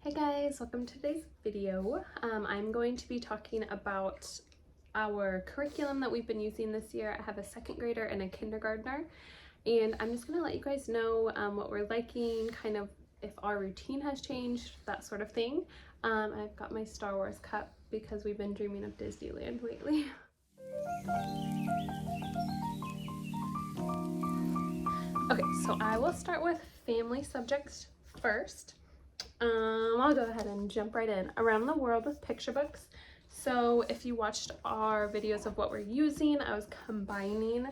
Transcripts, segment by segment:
Hey guys, welcome to today's video. I'm going to be talking about our curriculum that we've been using this year. I have a second grader and a kindergartner, and I'm just going to let you guys know what we're liking, kind of if our routine has changed, that sort of thing. I've got my Star Wars cup because we've been dreaming of Disneyland lately. Okay, so I will start with family subjects first. I'll go ahead and jump right in. Around the World with picture books. So if you watched our videos of what we're using, I was combining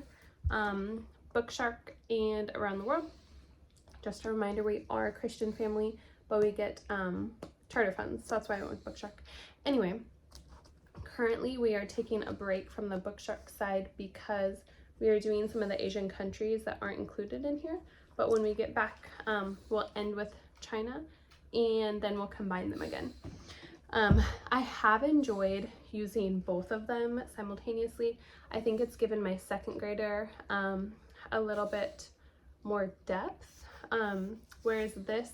Bookshark and Around the World. Just a reminder, we are a Christian family, but we get charter funds, so that's why I went with Bookshark. Anyway, currently we are taking a break from the Bookshark side because we are doing some of the Asian countries that aren't included in here, but when we get back, we'll end with China and then we'll combine them again. I have enjoyed using both of them simultaneously. I think it's given my second grader a little bit more depth, whereas this,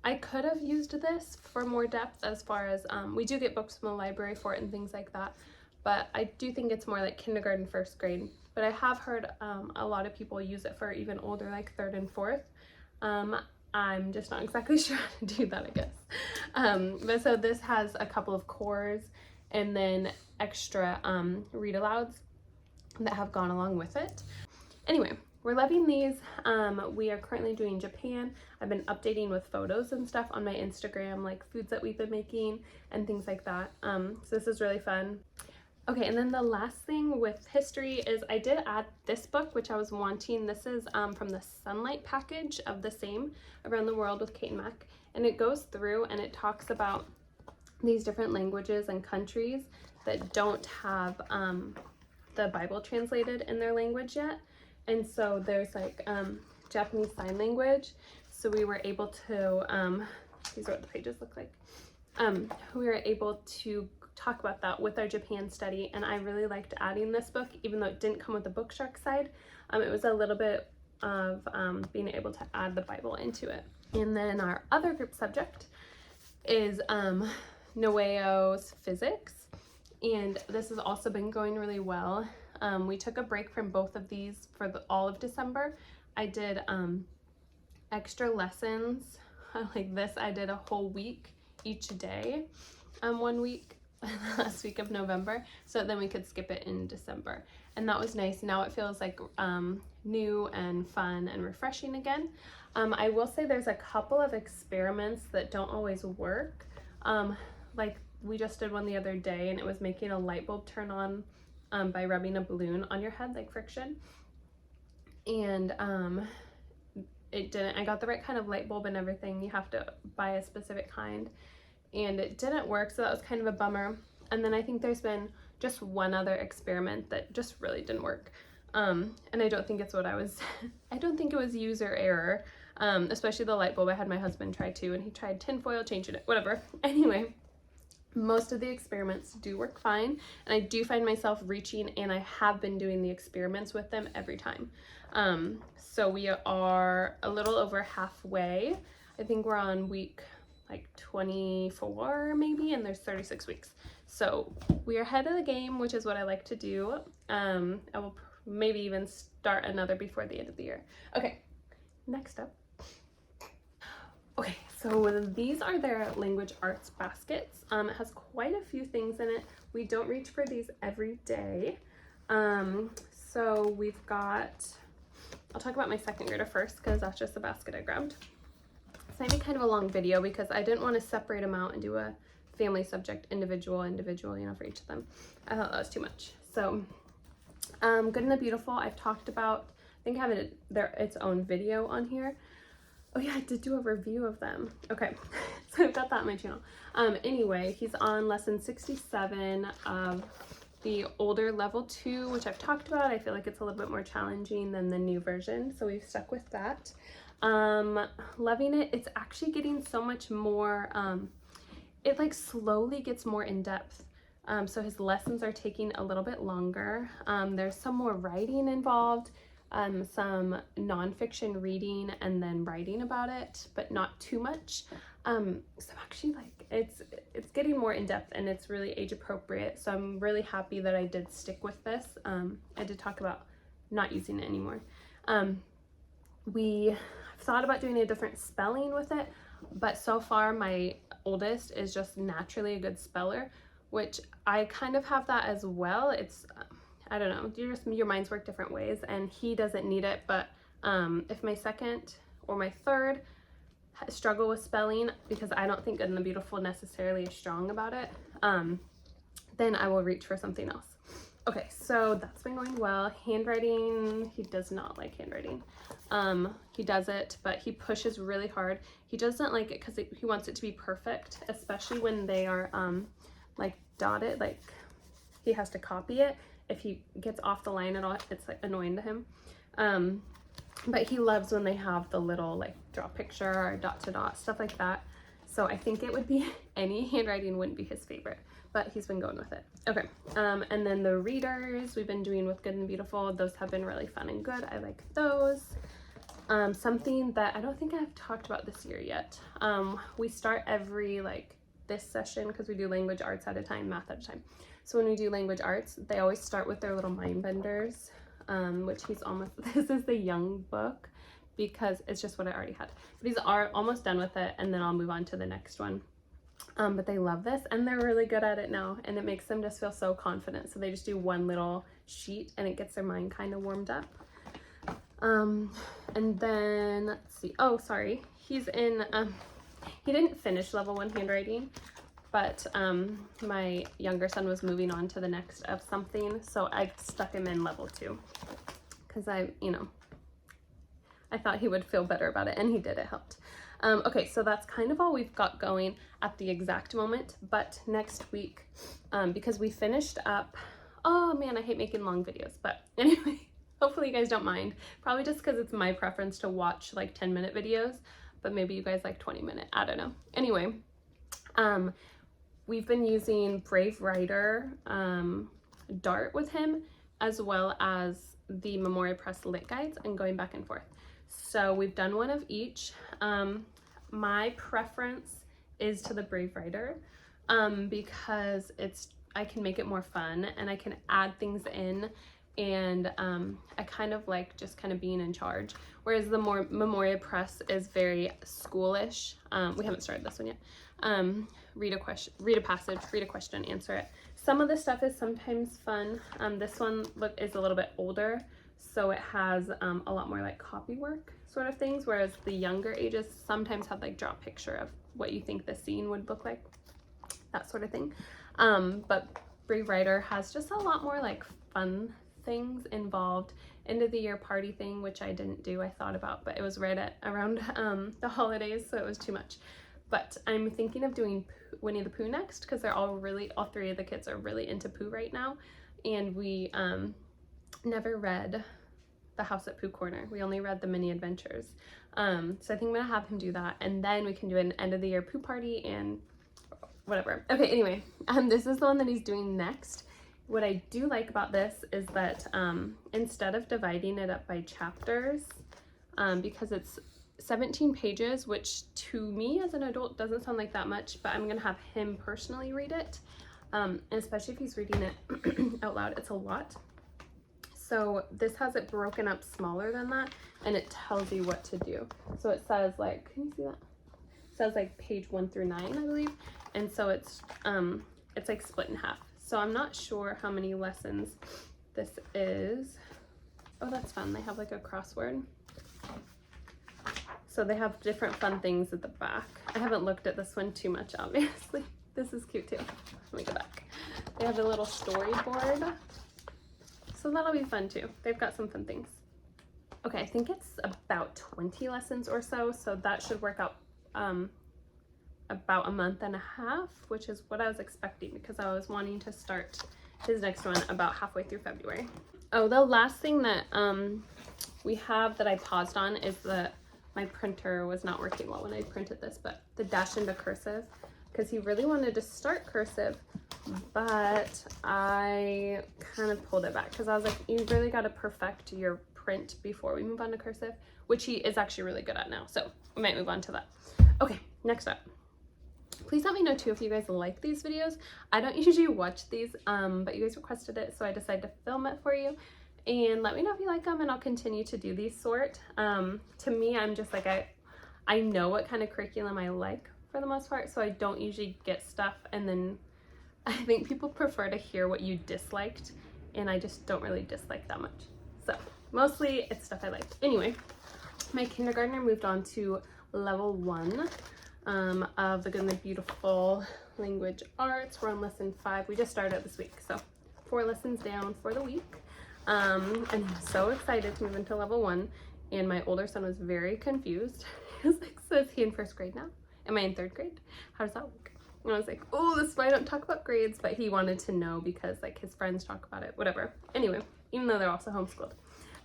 I could have used this for more depth as far as, we do get books from the library for it and things like that, but I do think it's more like kindergarten, first grade. But I have heard a lot of people use it for even older, like third and fourth. I'm just not exactly sure how to do that, I guess. But so this has a couple of cores and then extra read alouds that have gone along with it. Anyway, we're loving these. We are currently doing Japan. I've been updating with photos and stuff on my Instagram, like foods that we've been making and things like that. So this is really fun. Okay, and then the last thing with history is I did add this book, which I was wanting. This is from the Sonlight package of the same, Around the World with Kate and Mac. And it goes through and it talks about these different languages and countries that don't have the Bible translated in their language yet. And so there's like Japanese Sign Language. So we were able to, these are what the pages look like. We were able to talk about that with our Japan study, and I really liked adding this book, even though it didn't come with the Bookshark side. It was a little bit of being able to add the Bible into it. And then our other group subject is Noeo's physics, and this has also been going really well. We took a break from both of these for all of December. I did extra lessons like this. I did a whole week each day, 1 week last week of November, so then we could skip it in December, and that was nice. Now it feels like new and fun and refreshing again. I will say there's a couple of experiments that don't always work. Like we just did one the other day and it was making a light bulb turn on by rubbing a balloon on your head, like friction, and it didn't. I got the right kind of light bulb and everything. You have to buy a specific kind, and it didn't work, so that was kind of a bummer. And then I think there's been just one other experiment that just really didn't work. And I don't think it's what I was, I don't think it was user error, especially the light bulb. I had my husband try too, and he tried tinfoil, changing it, whatever. Anyway, most of the experiments do work fine, and I do find myself reaching, and I have been doing the experiments with them every time. So we are a little over halfway. I think we're on week like 24 maybe, and there's 36 weeks. So we are ahead of the game, which is what I like to do. I will maybe even start another before the end of the year. Okay, next up. Okay, so these are their language arts baskets. It has quite a few things in it. We don't reach for these every day. So we've got, I'll talk about my second grader first because that's just the basket I grabbed. It's maybe kind of a long video because I didn't want to separate them out and do a family subject individual, you know, for each of them. I thought that was too much. So Good and the Beautiful, I've talked about. I think I have its own video on here. Oh yeah, I did do a review of them. Okay, so I've got that on my channel. Anyway, he's on lesson 67 of the older level 2, which I've talked about. I feel like it's a little bit more challenging than the new version, so we've stuck with that. Loving it. It's actually getting so much more, it like slowly gets more in depth. So his lessons are taking a little bit longer. There's some more writing involved, some nonfiction reading and then writing about it, but not too much. So actually like it's getting more in depth and it's really age appropriate. So I'm really happy that I did stick with this. I did talk about not using it anymore. We thought about doing a different spelling with it, but so far my oldest is just naturally a good speller, which I kind of have that as well. It's, I don't know, your minds work different ways, and he doesn't need it, but if my second or my third struggle with spelling, because I don't think Good and the Beautiful necessarily is strong about it, then I will reach for something else. Okay, so that's been going well. Handwriting, he does not like handwriting. He does it, but he pushes really hard. He doesn't like it because he wants it to be perfect, especially when they are like dotted, like he has to copy it. If he gets off the line at all, it's like annoying to him. But he loves when they have the little like draw picture or dot to dot, stuff like that. So I think it would be, any handwriting wouldn't be his favorite, but he's been going with it. Okay, and then the readers we've been doing with Good and Beautiful, those have been really fun and good. I like those. Something that I don't think I've talked about this year yet. We start every, like this session, because we do language arts at a time, math at a time. So when we do language arts, they always start with their little mind benders, which he's almost, this is the young book because it's just what I already had. But he's almost done with it, and then I'll move on to the next one. But they love this and they're really good at it now, and it makes them just feel so confident. So they just do one little sheet and it gets their mind kind of warmed up. And then let's see, oh sorry, he's in, he didn't finish level 1 handwriting, but my younger son was moving on to the next of something, so I stuck him in level 2 because I thought he would feel better about it, and he did. It helped. Okay, so that's kind of all we've got going at the exact moment, but next week, because we finished up, oh man, I hate making long videos, but anyway, hopefully you guys don't mind. Probably just because it's my preference to watch like 10-minute videos, but maybe you guys like 20-minute, I don't know. Anyway, we've been using Brave Writer Dart with him, as well as the Memoria Press Lit Guides, and going back and forth. So we've done one of each. My preference is to the Brave Writer because I can make it more fun and I can add things in, and I kind of like just kind of being in charge, whereas the more Memoria Press is very schoolish. We haven't started this one yet. Read a passage, read a question, answer it. Some of the stuff is sometimes fun. This one is a little bit older, so it has a lot more like copy work sort of things, whereas the younger ages sometimes have like draw a picture of what you think the scene would look like, that sort of thing. But Brave Writer has just a lot more like fun things involved. End of the year party thing, which I didn't do, I thought about, but it was right around the holidays, so it was too much. But I'm thinking of doing Winnie the Pooh next, because they're all three of the kids are really into Pooh right now, and we never read The House at Pooh Corner. We only read the mini adventures. So I think I'm gonna have him do that, and then we can do an end of the year Pooh party and whatever. Okay, anyway, this is the one that he's doing next. What I do like about this is that instead of dividing it up by chapters, because it's 17 pages, which to me as an adult doesn't sound like that much, but I'm gonna have him personally read it, and especially if he's reading it out loud, it's a lot. So this has it broken up smaller than that, and it tells you what to do. So it says like, can you see that? It says like page 1 through 9, I believe. And so it's like split in half. So I'm not sure how many lessons this is. Oh, that's fun. They have like a crossword. So they have different fun things at the back. I haven't looked at this one too much, obviously. This is cute too. Let me go back. They have a little storyboard. So that'll be fun too. They've got some fun things. Okay, I think it's about 20 lessons or so. So that should work out about a month and a half, which is what I was expecting, because I was wanting to start his next one about halfway through February. Oh, the last thing that we have that I paused on is that my printer was not working well when I printed this, but the dash into cursive, because he really wanted to start cursive, but I kind of pulled it back because I was like, you really got to perfect your print before we move on to cursive, which he is actually really good at now. So we might move on to that. Okay, next up. Please let me know too if you guys like these videos. I don't usually watch these, but you guys requested it, so I decided to film it for you. And let me know if you like them, and I'll continue to do these sort. To me, I'm just like, I know what kind of curriculum I like for the most part, so I don't usually get stuff, and then I think people prefer to hear what you disliked, and I just don't really dislike that much. So mostly it's stuff I liked. Anyway, my kindergartner moved on to level 1 of the Good and the Beautiful language arts. We're on lesson 5. We just started this week, so 4 lessons down for the week. And I'm so excited to move into level 1. And my older son was very confused. He was like, so is he in 1st grade now? Am I in 3rd grade? How does that work? And I was like, oh, this is why I don't talk about grades, but he wanted to know because like his friends talk about it, whatever. Anyway, even though they're also homeschooled.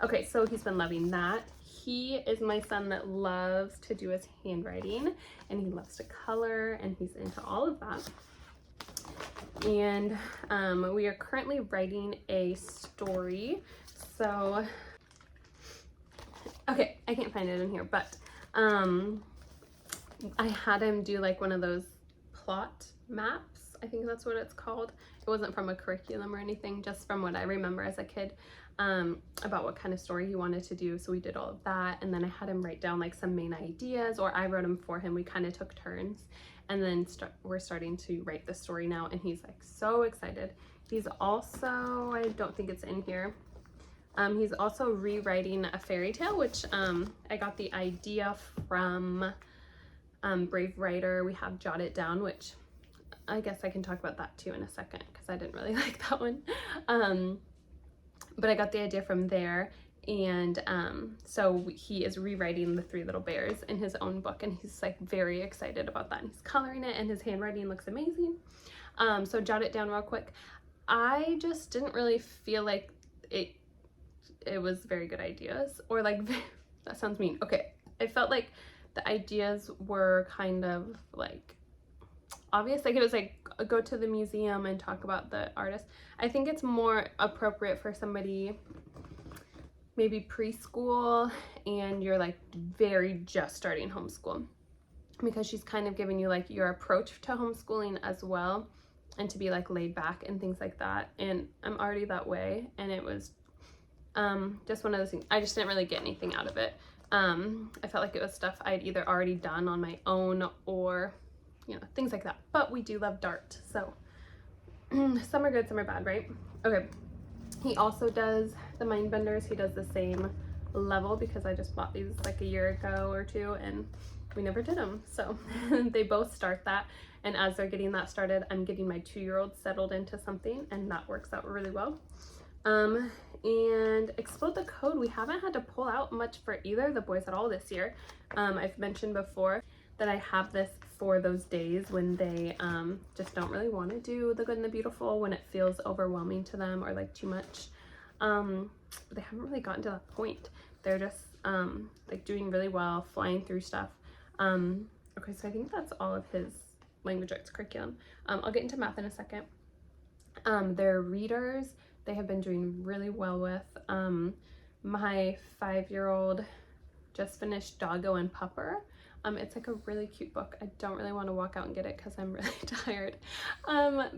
Okay, so he's been loving that. He is my son that loves to do his handwriting, and he loves to color, and he's into all of that. And we are currently writing a story. So, okay, I can't find it in here, but I had him do like one of those plot maps. I think that's what it's called. It wasn't from a curriculum or anything, just from what I remember as a kid, about what kind of story he wanted to do. So we did all of that, and then I had him write down like some main ideas, or I wrote them for him. We kind of took turns, and then we're starting to write the story now, and he's like so excited. He's also, I don't think it's in here, he's also rewriting a fairy tale, which I got the idea from Brave Writer. We have Jot It Down, which I guess I can talk about that too in a second, because I didn't really like that one. But I got the idea from there, and so he is rewriting The Three Little Bears in his own book, and he's like very excited about that, and he's coloring it, and his handwriting looks amazing. So Jot It Down real quick. I just didn't really feel like it was very good ideas, or like, that sounds mean. Okay, I felt like the ideas were kind of like obvious. Like it was like, go to the museum and talk about the artist. I think it's more appropriate for somebody maybe preschool, and you're like very just starting homeschool, because she's kind of giving you like your approach to homeschooling as well, and to be like laid back and things like that. And I'm already that way, and it was just one of those things. I just didn't really get anything out of it. I felt like it was stuff I'd either already done on my own, or you know, things like that. But we do love Dart, so some are good, some are bad, right? Okay, he also does the mind benders. He does the same level, because I just bought these like a year ago or 2, and we never did them. So they both start that, and as they're getting that started, I'm getting my 2-year-old settled into something, and that works out really well. And Explode the Code, we haven't had to pull out much for either of the boys at all this year. I've mentioned before that I have this for those days when they just don't really want to do the Good and the Beautiful, when it feels overwhelming to them or like too much. They haven't really gotten to that point. They're just like doing really well, flying through stuff. Okay, so I think that's all of his language arts curriculum. I'll get into math in a second. Their readers, they have been doing really well with. My 5-year-old just finished Doggo and Pupper. It's like a really cute book. I don't really want to walk out and get it because I'm really tired.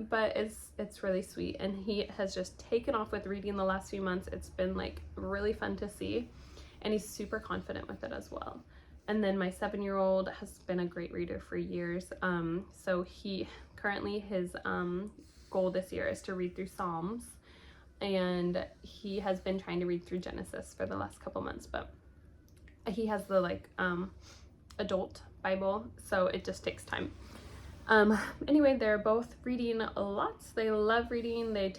But it's really sweet, and he has just taken off with reading the last few months. It's been like really fun to see, and he's super confident with it as well. And then my 7-year-old has been a great reader for years. So he currently, his goal this year is to read through Psalms, and he has been trying to read through Genesis for the last couple months, but he has the like adult Bible, so it just takes time. Anyway, they're both reading lots. They love reading. They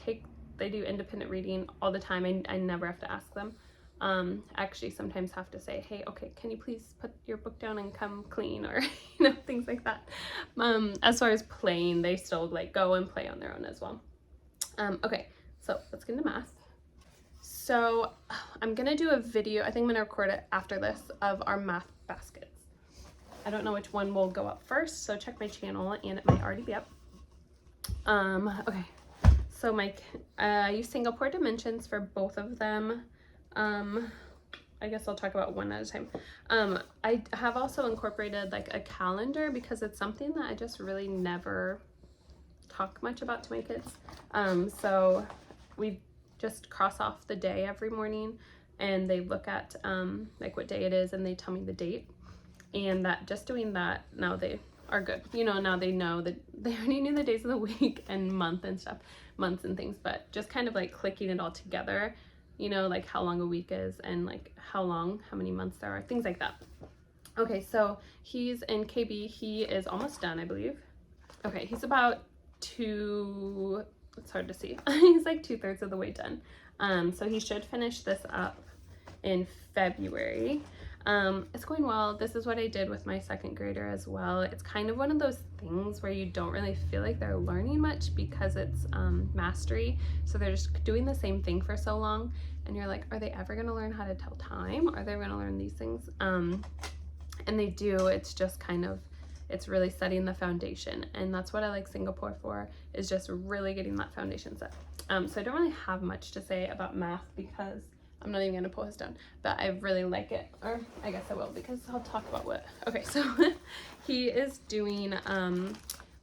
do independent reading all the time. I never have to ask them. Actually sometimes have to say, hey, okay, can you please put your book down and come clean, or you know, things like that. As far as playing, they still like go and play on their own as well. Okay, so let's get into math. So I'm gonna do a video, I think I'm gonna record it after this, of our math baskets. I don't know which one will go up first, so check my channel, and it might already be up. Okay, so I use single pore dimensions for both of them. I I guess I'll talk about one at a time. I have also incorporated like a calendar because it's something that I just really never talk much about to my kids. So we just cross off the day every morning, and they look at like what day it is, and they tell me the date. And that just doing that, now they are good. You know, now they know that they already knew the days of the week and month and stuff, months and things, but just kind of like clicking it all together, you know, like how long a week is and like how many months there are, things like that. Okay, so he's in KB. He is almost done, I believe. Okay, he's about it's hard to see. He's like 2/3 of the way done. So he should finish this up in February. It's going well. This is what I did with my second grader as well. It's kind of one of those things where you don't really feel like they're learning much because it's mastery. So they're just doing the same thing for so long, and you're like, are they ever going to learn how to tell time? Are they going to learn these things? And they do. It's just kind of, it's really setting the foundation, and that's what I like Singapore for, is just really getting that foundation set. So I don't really have much to say about math because I'm not even going to pull this down, but I really like it, or I guess I will because I'll talk about what. Okay, so he is doing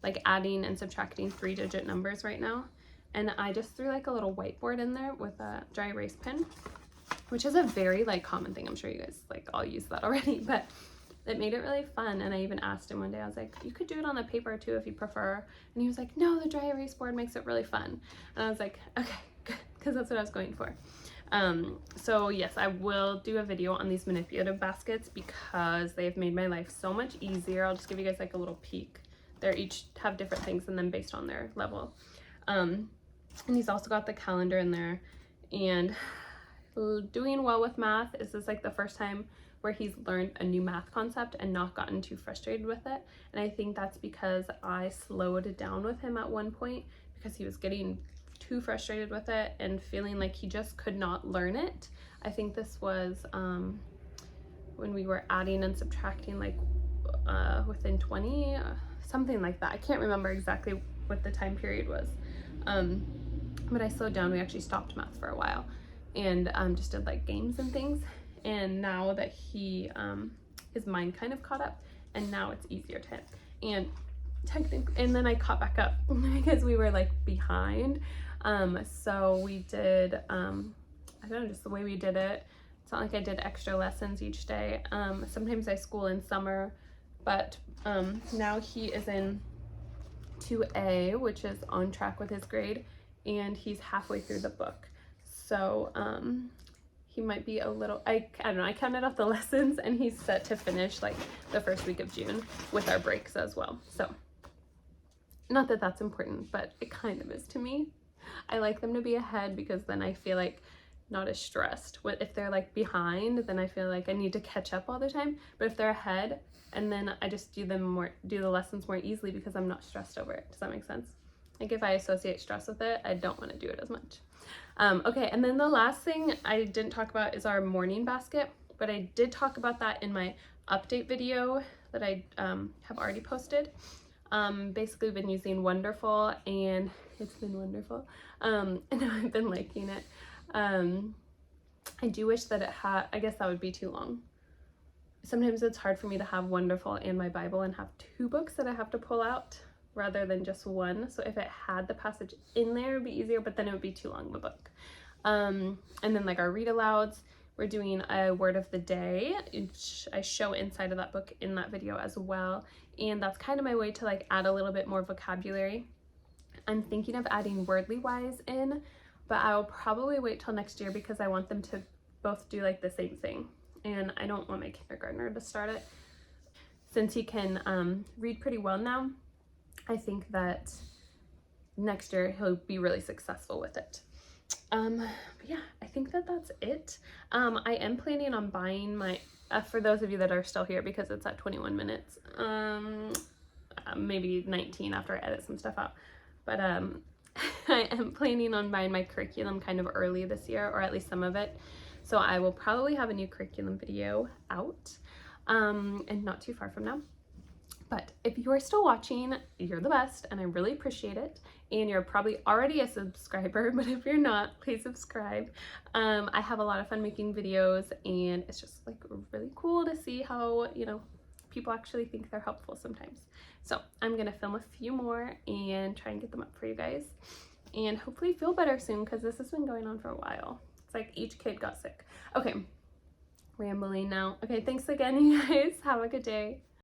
like adding and subtracting 3-digit numbers right now, and I just threw like a little whiteboard in there with a dry erase pen, which is a very like common thing. I'm sure you guys like all use that already, but it made it really fun. And I even asked him one day, I was like, you could do it on a paper too if you prefer, and he was like, no, the dry erase board makes it really fun. And I was like, okay, good, because that's what I was going for. So yes, I will do a video on these manipulative baskets because they've made my life so much easier. I'll just give you guys like a little peek. They're each have different things and then based on their level. And he's also got the calendar in there, and doing well with math. This is like the first time where he's learned a new math concept and not gotten too frustrated with it. And I think that's because I slowed it down with him at one point because he was getting too frustrated with it and feeling like he just could not learn it. I think this was when we were adding and subtracting like within 20, something like that. I can't remember exactly what the time period was. But I slowed down. We actually stopped math for a while and just did like games and things. And now that he his mind kind of caught up, and now it's easier to him. And technically, and then I caught back up because we were like behind. So we did I don't know, just the way we did it. It's not like I did extra lessons each day. Sometimes I school in summer, but now he is in 2A, which is on track with his grade, and he's halfway through the book. So he might be a little, I don't know, I counted off the lessons, and he's set to finish like the first week of June with our breaks as well. So not that that's important, but it kind of is to me. I like them to be ahead because then I feel like not as stressed. If they're like behind, then I feel like I need to catch up all the time. But if they're ahead, and then I just do the lessons more easily because I'm not stressed over it. Does that make sense? Like if I associate stress with it, I don't want to do it as much. Okay, and then the last thing I didn't talk about is our morning basket, but I did talk about that in my update video that I have already posted. Basically we've been using Wonderful, and it's been wonderful, and I've been liking it. I do wish that it had, I guess that would be too long. Sometimes it's hard for me to have Wonderful and my Bible and have 2 books that I have to pull out rather than just one. So if it had the passage in there, it would be easier, but then it would be too long of a book. And then like our read alouds, we're doing a word of the day, which I show inside of that book in that video as well. And that's kind of my way to like add a little bit more vocabulary. I'm thinking of adding Wordly Wise in, but I'll probably wait till next year because I want them to both do like the same thing. And I don't want my kindergartner to start it. Since he can read pretty well now, I think that next year he'll be really successful with it. But yeah, I think that that's it. I am planning on buying my, for those of you that are still here because it's at 21 minutes, maybe 19 after I edit some stuff out. But I am planning on buying my curriculum kind of early this year, or at least some of it. So I will probably have a new curriculum video out, and not too far from now. But if you are still watching, you're the best and I really appreciate it. And you're probably already a subscriber, but if you're not, please subscribe. I have a lot of fun making videos and it's just like really cool to see how, you know, people actually think they're helpful sometimes. So I'm gonna film a few more and try and get them up for you guys and hopefully feel better soon because this has been going on for a while. It's like each kid got sick. Okay, rambling now. Okay, thanks again, you guys. Have a good day.